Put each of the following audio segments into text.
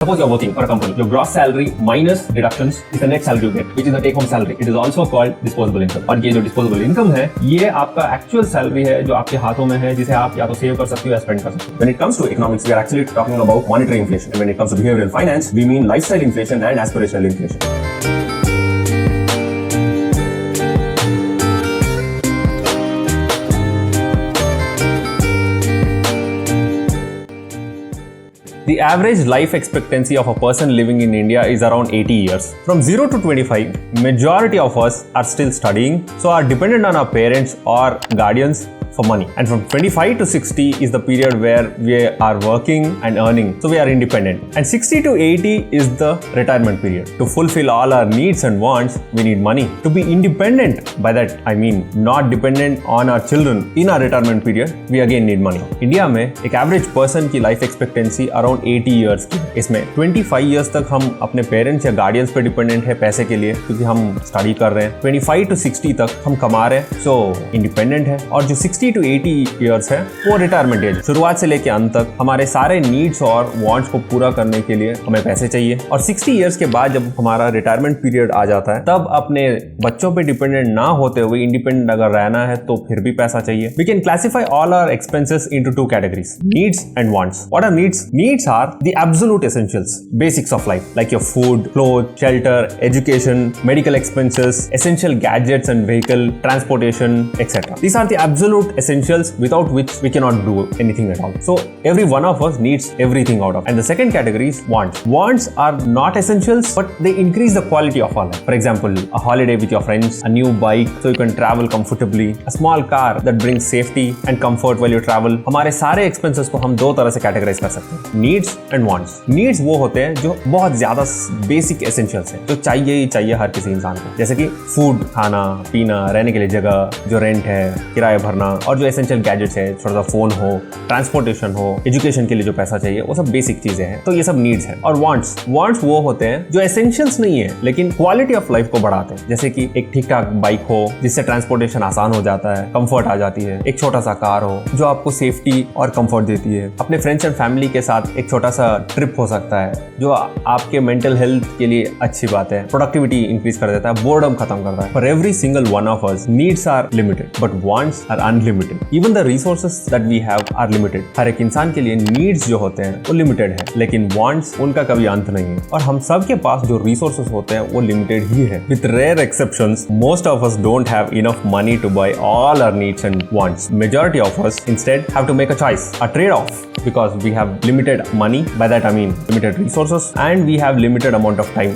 Suppose you're working for a company. Your gross salary minus deductions is the net salary you get, which is the take home salary. It is also called disposable income. और ये जो disposable income है, ये आपका actual salary है जो आपके हाथों में है, जिसे आप या तो save कर सकते हो या spend कर सकते हो. When it comes to economics, we are actually talking about monetary inflation. And when it comes to behavioral finance, we mean lifestyle inflation and aspirational inflation. The average life expectancy of a person living in India is around 80 years. From 0 to 25, majority of us are still studying, so are dependent on our parents or guardians for money. And from 25 to 60 is the period where we are working and earning, so we are independent. And 60 to 80 is the retirement period. To fulfill all our needs and wants, we need money. To be independent, by that I mean not dependent on our children in our retirement period, we again need money. India में एक average person की life expectancy around 80 years की है. इसमें 25 years तक हम अपने parents या guardians पे dependent है पैसे के लिए, क्योंकि हम study कर रहे हैं. 25 to 60 तक हम कमा रहे हैं, so independent है. और जो 60 to 80 years है वो रिटायरमेंट एज. शुरुआत से लेके अंत तक हमारे सारे नीड्स और वांट्स को पूरा करने के लिए हमें पैसे चाहिए. और 60 इयर्स के बाद जब हमारा रिटायरमेंट पीरियड आ जाता है, तब अपने बच्चों पे डिपेंडेंट ना होते हुए इंडिपेंडेंट अगर रहना है तो फिर भी पैसा चाहिए. We can classify all our expenses into two categories, needs and wants. What are needs? Needs are the absolute essentials, basics of life, like your food, cloth, shelter, education, medical expenses, essential gadgets and vehicle, transportation, etc. These are the absolute essentials without which we cannot do anything at all. So every one of us needs everything out of. And the second category is wants. Wants are not essentials, but they increase the quality of our life. For example, a holiday with your friends, a new bike so you can travel comfortably, a small car that brings safety and comfort while you travel. हमारे सारे expenses को हम दो तरह से categorize कर सकते हैं, needs and wants. Needs वो होते हैं जो बहुत ज्यादा basic essentials हैं, जो चाहिए ही चाहिए हर किसी इंसान को, जैसे कि फूड, खाना पीना, रहने के लिए जगह, जो रेंट है, किराया भरना, और जो एसेंशियल गैजेट्स है, छोटा सा फोन हो, ट्रांसपोर्टेशन हो, एजुकेशन के लिए जो पैसा चाहिए, वो सब बेसिक चीजें हैं. तो ये सब नीड्स हैं. और वांट्स वो होते हैं जो एसेंशियल्स नहीं है लेकिन क्वालिटी ऑफ लाइफ को बढ़ाते हैं, जैसे कि एक ठीक ठाक बाइक हो जिससे ट्रांसपोर्टेशन आसान हो जाता है, कंफर्ट आ जाती है. एक छोटा सा कार हो जो आपको सेफ्टी और कंफर्ट देती है. अपने फ्रेंड्स एंड फैमिली के साथ एक छोटा सा ट्रिप हो सकता है जो आपके मेंटल हेल्थ के लिए अच्छी बात है, प्रोडक्टिविटी इंक्रीज कर देता है, बोर्डम खत्म करता है. For every single one of us needs are limited but wants are unlimited. Even the resources that we have are limited. हर एक इंसान के लिए नीड्स जो होते हैं वो लिमिटेड है, लेकिन वांट्स उनका कभी अंत नहीं है. और हम सब के पास जो रिसोर्सेज होते हैं वो लिमिटेड ही है. With rare exceptions, most of us don't have enough money to buy all our needs and wants. Majority of us instead have to make a choice, a trade off, because we have limited money. By that I mean limited resources, and we have limited amount of time.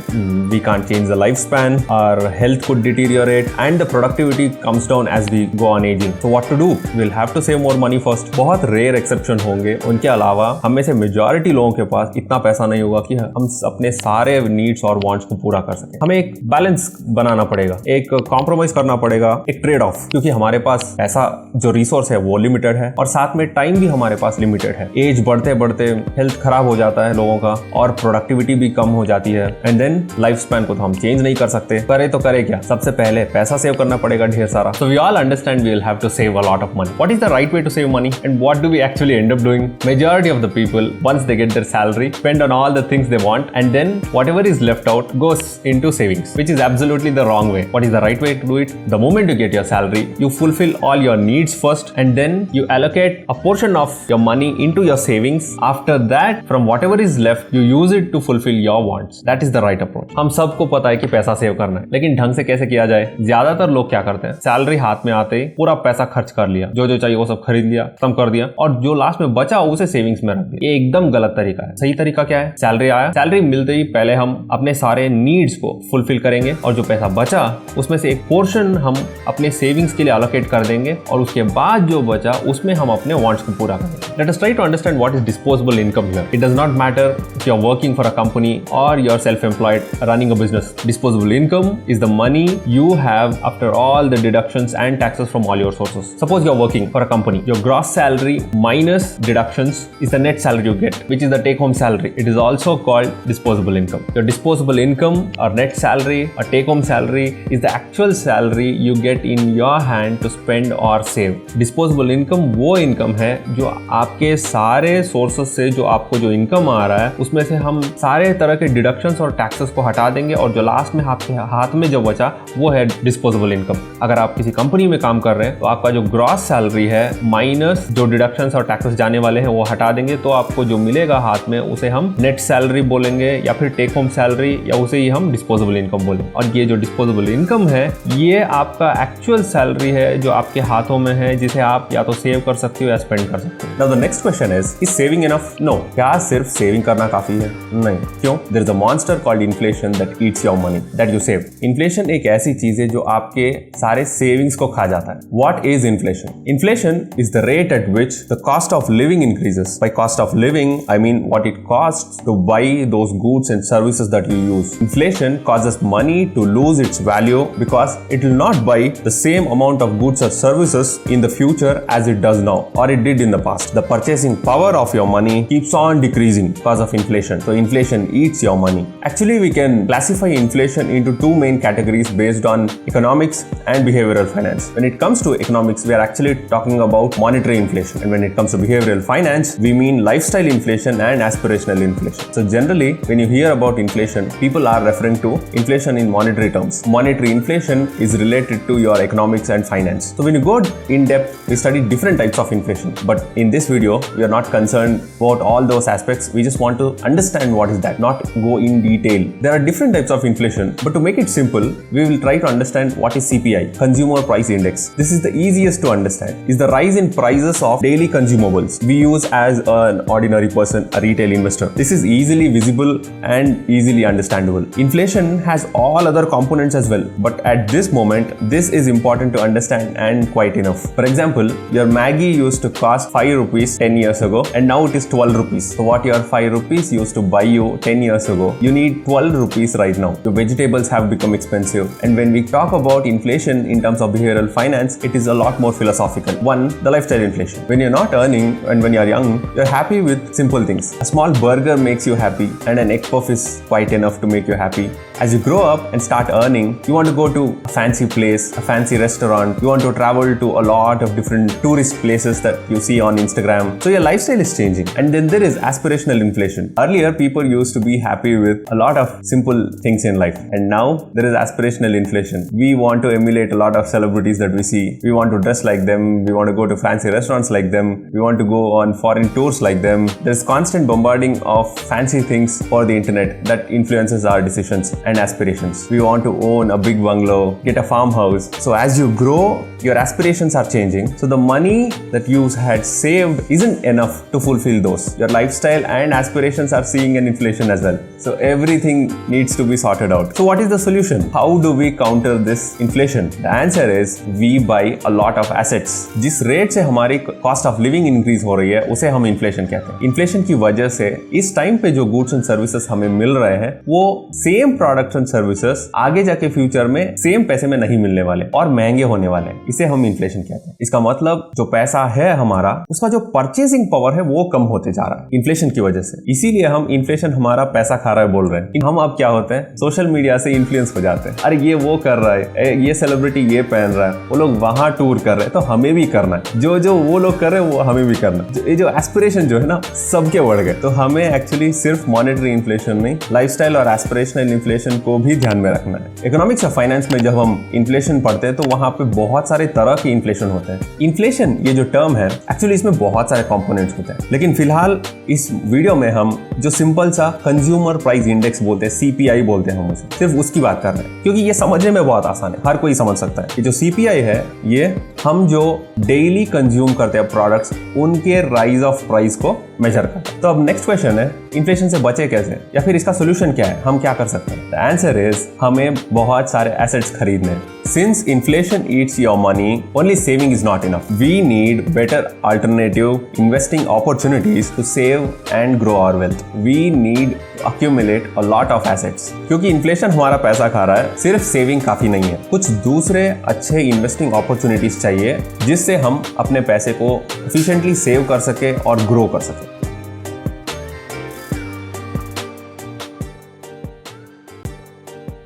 We can't change the lifespan, our health could deteriorate, and the productivity comes down as we go on aging. So what to do? We'll have to save more money first. बहुत rare exception होंगे, उनके अलावा हम में से majority लोगों के पास इतना पैसा नहीं होगा कि हम अपने सारे needs और wants को पूरा कर सकें. हमें एक balance बनाना पड़ेगा, एक compromise करना पड़ेगा, एक trade off, क्योंकि हमारे पास ऐसा जो resource है वो limited है और साथ में time भी हमारे पास limited है. एज बढ़ते बढ़ते हेल्थ खराब हो जाता है लोगों का और प्रोडक्टिविटी भी कम हो जाती है. एंड देन लाइफ स्पैन को तो हम चेंज नहीं कर सकते. करे तो करे क्या? सबसे पहले पैसा सेव करना पड़ेगा ढेर सारा. So we all understand we will have to save a lot of money. What is the right way to save money and what do we actually end up doing? Majority of the people once they get their salary spend on all the things they want and then whatever is left out goes into savings, which is absolutely the wrong way. What is the right way to do it? The moment you get your salary, you fulfill all your needs first and then you allocate a portion of your money into your savings. After that, from whatever is left, you use it to fulfill your wants. That is the right approach. हम सबको पता है कि पैसा save करना है, लेकिन ढंग से कैसे किया जाए? ज्यादातर लोग क्या करते हैं, सैलरी हाथ में आते ही पूरा पैसा खर्च कर लिया, जो जो चाहिए वो सब खरीद लिया, खत्म कर दिया, और जो लास्ट में बचा उसे सेविंग्स में रख दिया. ये एकदम गलत तरीका है. सही तरीका क्या है? सैलरी आया, सैलरी मिलते ही पहले हम अपने सारे नीड्स को फुलफिल करेंगे और जो पैसा बचा उसमें से एक पोर्शन हम अपने सेविंग्स के लिए अलोकेट कर देंगे और उसके बाद जो बचा उसमें हम अपने वांट्स को पूरा करेंगे. Let us try to understand what is disposable income here. It does not matter if you're working for a company or you're self-employed running a business. Disposable income is the money you have after all the deductions and taxes from all your sources. Suppose Suppose you're working for a company. Your gross salary minus deductions is the net salary you get, which is the take-home salary. It is also called disposable income. Your disposable income or net salary or take-home salary is the actual salary you get in your hand to spend or save. Disposable income वो income है जो आपके सारे sources से जो आपको जो income आ रहा है उसमें से हम सारे तरह के डिडक्शंस और टैक्सेस को हटा देंगे और जो लास्ट में आपके हाथ में जो बचा वो है डिस्पोजेबल इनकम। अगर आप किसी कंपनी में काम कर रहे हैं तो आपका जो ग्रॉस सैलरी है माइनस जो डिडक्शंस और टैक्सेस जाने वाले हैं वो हटा देंगे, तो आपको जो मिलेगा हाथ में उसे हम नेट सैलरी बोलेंगे या फिर टेक होम सैलरी या उसे ही हम डिस्पोजेबल इनकम बोलेंगे। और ये जो डिस्पोजेबल इनकम है ये आपका एक्चुअल सैलरी है जो आपके हाथों में है, जिसे आप या तो सेव कर सकते हो या स्पेंड कर सकते हो। Now the next question is saving enough? No. क्या सिर्फ सेविंग करना काफी है? नहीं। क्यों? There is a monster called inflation that eats your money that you save. Inflation एक ऐसी चीज है जो आपके सारे सेविंग्स को खा जाता है। What is inflation? Inflation is the rate at which the cost of living increases. By cost of living I mean what it costs to buy those goods and services that you use. Inflation causes money to lose its value because it will not buy the same amount of goods or services in the future as it does now or it did in the past. The purchasing power of your money keeps on decreasing because of inflation. So inflation eats your money. Actually, we can classify inflation into two main categories based on economics and behavioral finance. When it comes to economics, we are actually talking about monetary inflation. And when it comes to behavioral finance, we mean lifestyle inflation and aspirational inflation. So generally, when you hear about inflation, people are referring to inflation in monetary terms. Monetary inflation is related to your economics and finance. So when you go in depth, we study different types of inflation. But in this video, we are not concerned about all those aspects. We just want to understand what is that, not go in detail. There are different types of inflation, but to make it simple, we will try to understand what is CPI, Consumer Price Index. This is the easiest to understand. Is the rise in prices of daily consumables we use as an ordinary person, a retail investor. This is easily visible and easily understandable. Inflation has all other components as well, but at this moment this is important to understand and quite enough. For example, your Maggi used to cost 5 rupees 10 years ago and now it is 12 rupees. So what your 5 rupees used to buy you 10 years ago, you need 12 rupees right now. The vegetables have become expensive, and when we talk about inflation in terms of behavioral finance, it is a lot more philosophical. One, the lifestyle inflation. When you're not earning and when you're young, you're happy with simple things. A small burger makes you happy and an egg puff is quite enough to make you happy. As you grow up and start earning, you want to go to a fancy place, a fancy restaurant. You want to travel to a lot of different tourist places that you see on Instagram. So your lifestyle is changing. And then there is aspirational inflation. Earlier, people used to be happy with a lot of simple things in life. And now there is aspirational inflation. We want to emulate a lot of celebrities that we see. We want to dress like them. We want to go to fancy restaurants like them. We want to go on foreign tours like them. There's constant bombarding of fancy things for the internet that influences our decisions and aspirations. We want to own a big bungalow, get a farmhouse. So as you grow, your aspirations are changing. So the money that you had saved isn't enough to fulfill those. Your lifestyle and aspirations are seeing an inflation as well. So everything needs to be sorted out. So what is the solution? How do we counter this inflation? The answer is we buy a lot of assets. जिस rate से हमारी cost of living increase हो रही है उसे हम inflation कहते हैं। इन्फ्लेशन की वजह से इस टाइम पे जो गुड्स एंड सर्विसेज हमें मिल रहे हैं वो सेम प्रोडक्ट्स एंड सर्विसेज आगे जाके फ्यूचर में सेम पैसे में नहीं मिलने वाले और महंगे होने वाले हैं। इसे हम इन्फ्लेशन कहते हैं। इसका मतलब जो पैसा है हमारा उसका जो परचेसिंग पावर है वो कम होते जा रहा है इन्फ्लेशन की वजह से। इसीलिए हम इन्फ्लेशन हमारा पैसा खा रहा है बोल रहे हैं। हम अब क्या होते हैं, सोशल मीडिया से इन्फ्लुएंस हो जाते हैं। अरे ये वो कर रहा है, ये सेलिब्रिटी ये पहन रहा है, वो लोग वहां टूर कर रहे हैं तो हमें भी करना है। जो जो वो लोग कर रहे हैं वो हमें भी करना है। ये जो एस्पिरेशन जो है ना सबके बढ़ गए। तो हमें एक्चुअली सिर्फ मॉनेटरी इन्फ्लेशन नहीं, लाइफस्टाइल और एस्पिरेशनल इन्फ्लेशन को भी ध्यान में रखना है। इकोनॉमिक्स ऑफ फाइनेंस में जब हम इन्फ्लेशन पढ़ते हैं तो वहां पे बहुत सारे तरह के इन्फ्लेशन होते हैं। इन्फ्लेशन ये जो टर्म है एक्चुअली इसमें बहुत सारे कंपोनेंट्स होते हैं, लेकिन फिलहाल इस वीडियो में हम जो सिंपल सा कंज्यूमर प्राइस इंडेक्स बोलते हैं, सीपीआई बोलते हैं, हम उसे सिर्फ उसकी बात कर रहे हैं क्योंकि ये समझने में बहुत आसान है, हर कोई समझ सकता है। ये जो सीपीआई है ये हम जो डेली कंज्यूम करते हैं प्रोडक्ट्स उनके राइज ऑफ प्राइस को मेजर करते हैं। तो अब नेक्स्ट क्वेश्चन है इन्फ्लेशन से बचे कैसे, या फिर इसका सोल्यूशन क्या है, हम क्या कर सकते हैं। द आंसर इज हमें बहुत सारे एसेट्स खरीदने हैं। Since inflation eats your money, only saving is not enough. We need better alternative investing opportunities to save and grow our wealth. We need accumulate a lot of assets. क्योंकि inflation हमारा पैसा खा रहा है, सिर्फ saving काफी नहीं है, कुछ दूसरे अच्छे इन्वेस्टिंग अपॉर्चुनिटीज चाहिए जिससे हम अपने पैसे को एफिशिएंटली सेव कर सके और ग्रो कर सके।